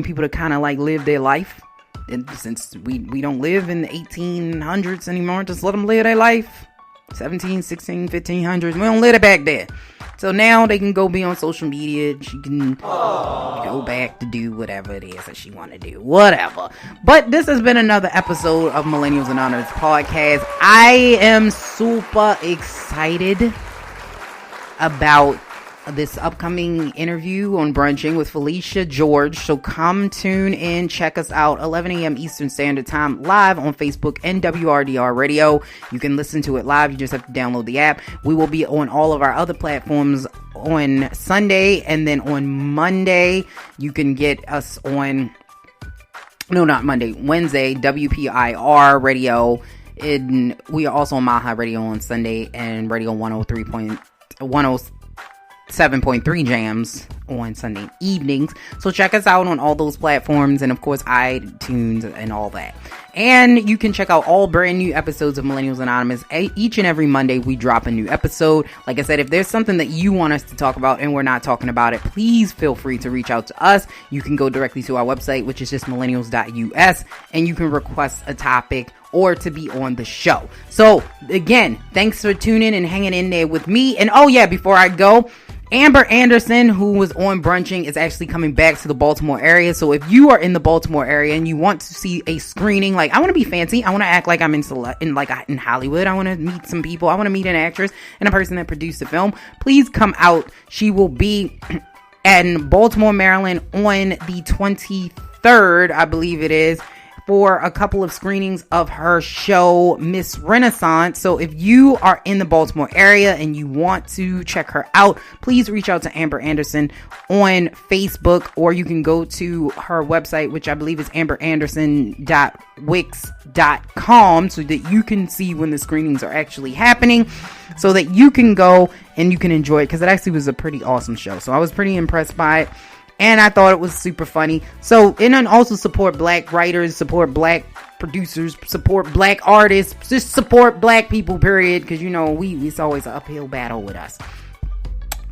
people to kind of like live their life. And since we don't live in the 1800s anymore, just let them live their life. 17, 16, 1500s. We don't live it back there. So now they can go be on social media. She can go back to do whatever it is that she want to do. Whatever. But this has been another episode of Millennials Anonymous podcast. I am super excited about this upcoming interview on Brunching with Felicia George. So come tune in, check us out 11 a.m. Eastern Standard Time live on Facebook and WRDR Radio. You can listen to it live. You just have to download the app. We will be on all of our other platforms on Sunday, and then on Monday you can get us on Wednesday, WPIR Radio. We are also on Mile High Radio on Sunday and Radio 107.3 Jams on Sunday evenings. So check us out on all those platforms, and of course iTunes and all that. And you can check out all brand new episodes of Millennials Anonymous. Each and every Monday we drop a new episode. Like I said, if there's something that you want us to talk about and we're not talking about it, please feel free to reach out to us. You can go directly to our website, which is just millennials.us, and you can request a topic or to be on the show. So again, thanks for tuning and hanging in there with me. And oh yeah, before I go, Amber Anderson, who was on Brunching, is actually coming back to the Baltimore area. So if you are in the Baltimore area and you want to see a screening, like, I want to be fancy, I want to act like I'm in Hollywood, I want to meet some people, I want to meet an actress and a person that produced the film, please come out. She will be in Baltimore, Maryland on the 23rd, I believe it is, for a couple of screenings of her show, Miss Renaissance. So if you are in the Baltimore area and you want to check her out, please reach out to Amber Anderson on Facebook, or you can go to her website, which I believe is amberanderson.wix.com, so that you can see when the screenings are actually happening, so that you can go and you can enjoy it, because it actually was a pretty awesome show. So I was pretty impressed by it. And I thought it was super funny. So, and then also support black writers, support black producers, support black artists, just support black people, period. Because, you know, it's always an uphill battle with us.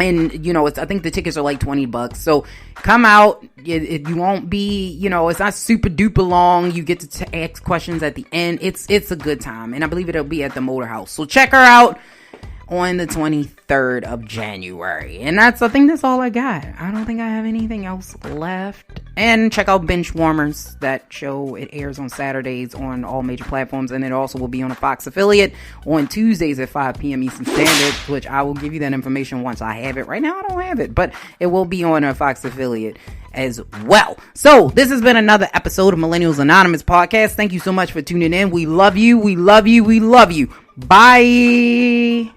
And, you know, I think the tickets are like $20. So come out. You won't be, you know, it's not super duper long. You get to ask questions at the end. It's a good time. And I believe it'll be at the Motor House. So check her out on the 23rd of January. And I think that's all I got. I don't think I have anything else left. And check out Benchwarmers. That show, it airs on Saturdays on all major platforms, and it also will be on a Fox affiliate on Tuesdays at 5 p.m. Eastern Standard, which I will give you that information once I have it. Right now I don't have it, but it will be on a Fox affiliate as well. So this has been another episode of Millennials Anonymous podcast. Thank you so much for tuning in. We love you. We love you. We love you. Bye.